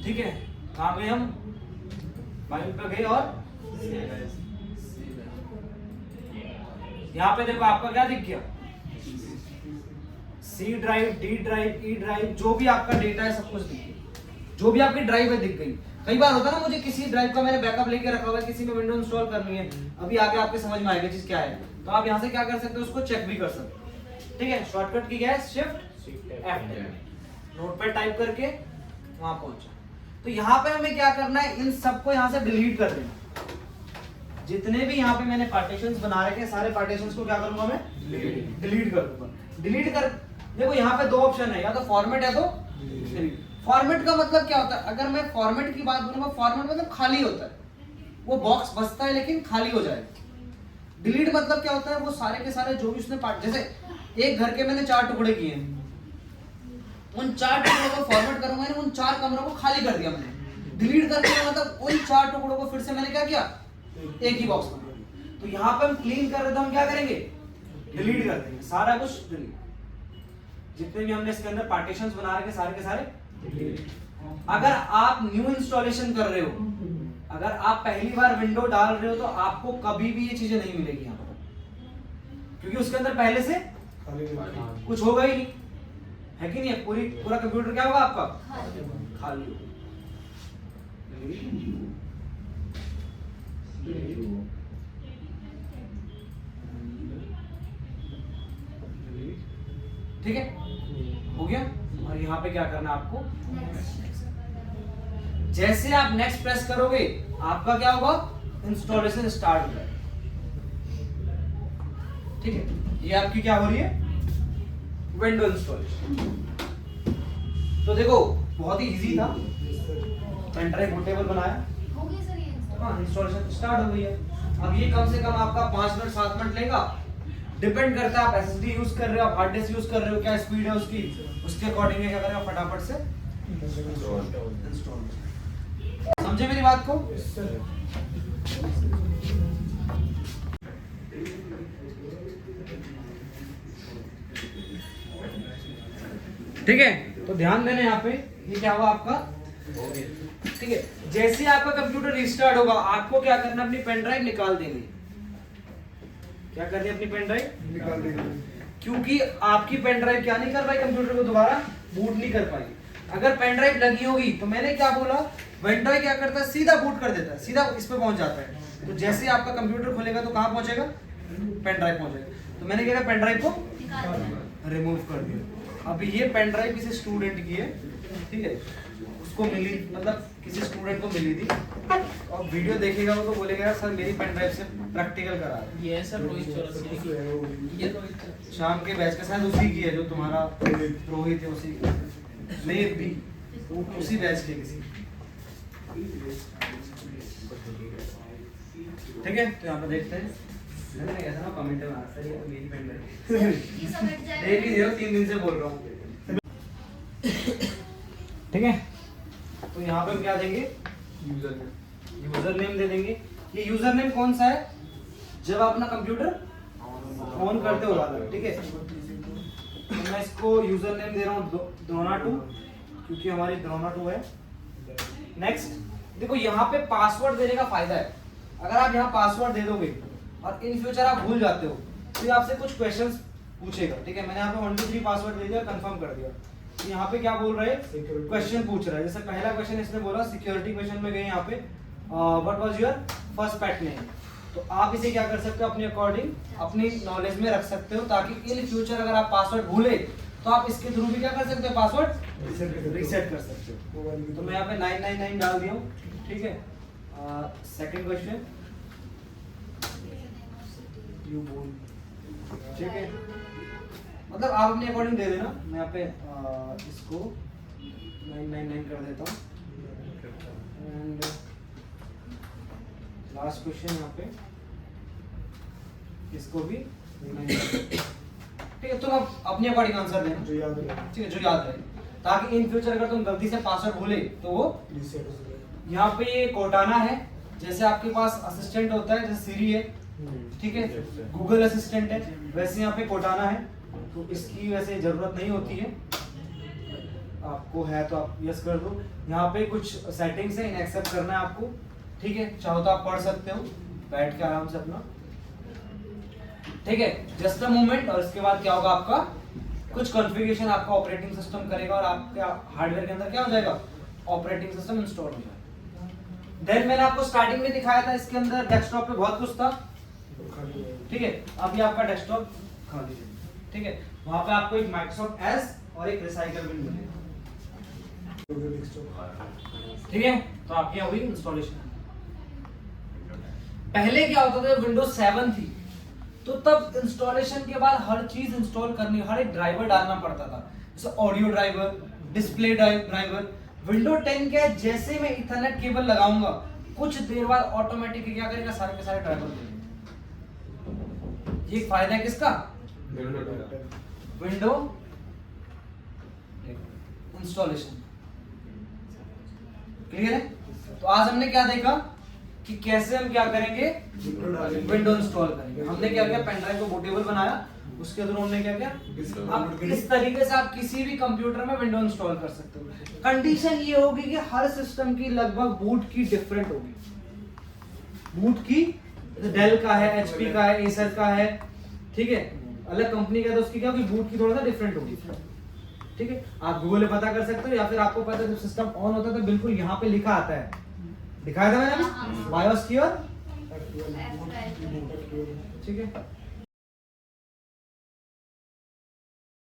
ठीक है। कहाँ गए हम, फाइल पे गए और यहाँ पे देखो आपका क्या दिख गया, C drive, D drive, E drive, जो भी आपका डेटा है सब कुछ दिख गया, जो भी आपकी ड्राइव है दिख गई। कई बार होता है ना, मुझे किसी ड्राइव का मैंने बैकअप लेके रखा हुआ है, किसी में विंडो इंस्टॉल करनी है, अभी आगे आपके समझ में आएगा चीज क्या है, तो आप यहाँ से क्या कर सकते हो, उसको चेक भी कर सकते हो, ठीक है। शॉर्टकट की क्या है, शिफ्ट F10, नोटपैड टाइप करके वहां पहुंचा। तो यहाँ पे हमें क्या करना है, इन सबको यहाँ से डिलीट कर देना। जितने भी यहाँ पे मैंने पार्टीशंस बना रखे हैं, सारे पार्टीशंस को क्या करूंगा मैं, डिलीट कर दूंगा। डिलीट कर, देखो यहाँ पे दो ऑप्शन है, या तो फॉर्मेट है तो डिलीट। फॉर्मेट का मतलब क्या होता है, अगर मैं फॉर्मेट की बात करूंगा, फॉर्मेट मतलब खाली होता है, वो बॉक्स बसता है लेकिन खाली हो जाएगा। डिलीट मतलब क्या होता है, वो सारे के सारे जो भी उसने पार्ट, जैसे एक घर के मैंने 4 टुकड़े किए हैं, उन 4 टुकड़ों को फॉर्मेट करूंगा, उन 4 कमरों को खाली कर दिया मैंने। डिलीट करके मतलब उन 4 टुकड़ों को फिर से मैंने क्या किया, एक ही बॉक्स में। तो यहाँ पे हम क्लीन कर रहे थे, हम क्या करेंगे, डिलीट कर देंगे सारा कुछ, डिलीट। जितने भी हमने इसके अंदर पार्टीशंस बना रखे सारे के सारे डिलीट। अगर आप न्यू इंस्टॉलेशन कर रहे हो, अगर आप पहली बार विंडो डाल रहे हो, तो आपको कभी भी ये चीजें नहीं मिलेगी यहाँ पर, क्योंकि उसके अंदर पहले से कुछ होगा ही नहीं, है कि नहीं। पूरा कंप्यूटर क्या होगा आपका, खाली होगा। ठीक है, हो गया। और यहाँ पे क्या करना है आपको, जैसे आप नेक्स्ट प्रेस करोगे आपका क्या होगा, इंस्टॉलेशन स्टार्ट हो जाएगा। ठीक है, ये आपकी क्या हो रही है, विंडो इंस्टॉलेशन। तो देखो बहुत ही इजी था, पेन ड्राइव बूटेबल बनाया, हो गई सर ये install? हाँ इंस्टॉलेशन स्टार्ट हो गई है। अब ये कम से कम आपका 5 मिनट 7 मिनट लेगा, डिपेंड करता है आप एसएसडी यूज कर रहे हो, आप हार्ड डिस्क यूज कर रहे हो, क्या स्पीड है उसकी, उसके अकॉर्डिंग क्या करेगा, फटाफट से इंस्टॉल। समझे मेरी बात को? ठीक है, तो ध्यान देना यहाँ पे, ये क्या हुआ आपका, ठीक है। जैसे आपका कंप्यूटर रिस्टार्ट होगा आपको क्या करना, अपनी पेन ड्राइव निकाल देनी। क्या करनी है, अपनी पेन ड्राइव निकाल देंगे। क्योंकि आपकी पेन ड्राइव क्या नहीं कर पाई, कंप्यूटर को दोबारा बूट नहीं कर पाई। अगर पेन ड्राइव लगी होगी तो मैंने क्या बोला, पेन ड्राइव क्या करता है, सीधा बूट कर देता है, सीधा इस पे पहुंच जाता है। तो जैसे आपका कंप्यूटर खुलेगा तो कहाँ पहुंचेगा, पेन ड्राइव पहुंचेगा। तो मैंने क्या किया, पेन ड्राइव को निकाल दिया। रिमूव कर दिया। अभी ये पेन ड्राइव किसी स्टूडेंट की है, ठीक है, उसको मिली, मतलब किसी स्टूडेंट को मिली थी, और वीडियो देखेगा वो तो बोलेगा यार सर मेरी पेन ड्राइव से प्रैक्टिकल करा है। ये है सर रोहित चौरसिया की। ये रोहित चौरसिया। शाम के बैच के साथ उसी की है जो तुम्हारा रोहित है, उसी मेघ भी उसी बैच के किसी। ठीक है, तो यहाँ पर देखते हैं। मैंने कैसा ना कमेंट में आता है ये तो मेरी पेन ड्राइव ये सब हट जाएगा। देख लीजिए, 3 दिन से बोल रहा हूँ। ठीक है, तो यहाँ पे हम क्या देंगे, यूजर नेम दे देंगे। ये यूजर नेम कौन सा है, जब आप अपना कंप्यूटर ऑन करते हो वाला, ठीक है। तो मैं इसको यूजर नेम दे रहा हूँ द्रोणा2, क्योंकि हमारी द्रोणा2 है। नेक्स्ट, देखो यहाँ पे पासवर्ड देने का फायदा है। अगर आप यहाँ पासवर्ड दे दोगे और इन फ्यूचर आप भूल जाते हो तो ये आपसे कुछ क्वेश्चंस पूछेगा, ठीक है। मैंने यहाँ पे 1 2 3 पासवर्ड दे दिया, कंफर्म कर दिया। तो यहाँ पे क्या बोल रहे हैं, क्वेश्चन पूछ रहा है। जैसे पहला क्वेश्चन इसने बोला, सिक्योरिटी क्वेश्चन में गए यहाँ पे, what was your first pet name. तो आप इसे क्या कर सकते हो, अपने अकॉर्डिंग अपनी नॉलेज में रख सकते हो, ताकि इन फ्यूचर अगर आप पासवर्ड भूले तो आप इसके थ्रू भी क्या कर सकते हो, पासवर्ड रीसेट कर सकते हो। तो मैं यहाँ पे 999 डाल दिया हूँ, ठीक है। सेकंड क्वेश्चन, यू बोल, ठीक है, मतलब आप अपने अकॉर्डिंग दे देना। मैं यहाँ पे इसको 999 कर देता हूँ। एंड लास्ट क्वेश्चन यहाँ पे, इसको भी 999, ठीक है। तुम आप अपने अकॉर्डिंग आंसर देना, जो याद रहे, ठीक है, जो याद रहे, ताकि इन फ्यूचर अगर तुम गलती से पासवर्ड भूले तो वो रीसेट हो जाएगा। यहाँ पे ये कोटाना है। जैसे आपके पास असिस्टेंट होता है, जैसे सीरी है, ठीक है, गूगल असिस्टेंट है, वैसे यहाँ पे कोटाना है। तो इसकी वैसे जरूरत नहीं होती है, आपको है तो आप यस कर दो। यहाँ पे कुछ सेटिंग्स है, इन्हें एक्सेप्ट करना है आपको, ठीक है। चाहो तो आप पढ़ सकते हो बैठ के आराम से अपना, ठीक है। जस्ट अ मोमेंट, और इसके बाद क्या होगा, आपका कुछ कॉन्फ़िगरेशन आपका ऑपरेटिंग सिस्टम करेगा और आपका हार्डवेयर के अंदर क्या हो जाएगा, ऑपरेटिंग सिस्टम इंस्टॉल हो जाएगा। देन मैंने आपको स्टार्टिंग में दिखाया था, इसके अंदर डेस्कटॉप पे बहुत कुछ था, ठीक है। अभी आपका डेस्कटॉप खाली है, ठीक है। वहां पे आपको एक माइक्रोसॉफ्ट एज और एक रिसाइकल बिन मिलेगा, ठीक है। तो आपकी यहाँ हुई इंस्टॉलेशन। पहले क्या होता था, विंडोज 7 थी तो तब इंस्टॉलेशन के बाद हर चीज इंस्टॉल करनी, हर एक ड्राइवर डालना पड़ता था, जैसे audio driver, display driver. Window 10 क्या है, जैसे मैं इथरनेट केबल लगाऊंगा कुछ देर बाद ऑटोमेटिकली क्या करेगा, सारे के सारे ड्राइवर देंगे। ये फायदा है किसका, विंडो इंस्टॉलेशन। क्लियर है? तो आज हमने क्या देखा कि कैसे हम क्या करेंगे, विंडो इंस्टॉल करेंगे। हमने क्या किया, पेन ड्राइव को बूटेबल बनाया, उसके थ्रू हमने क्या किया, अब इस तरीके से आप किसी भी कंप्यूटर में विंडो इंस्टॉल कर सकते हो। कंडीशन ये होगी कि हर सिस्टम की लगभग बूट की डिफरेंट होगी। बूट की डेल का है, एचपी का है, एसर का है, ठीक है, अलग कंपनी का है, तो उसकी क्या होगी, बूट की थोड़ा सा डिफरेंट होगी, ठीक है। आप गूगल पे पता कर सकते हो, या फिर आपको पता है जब सिस्टम ऑन होता है तो बिल्कुल यहाँ पे लिखा आता है, दिखाया था मैंने, बायोस की और, ठीक है।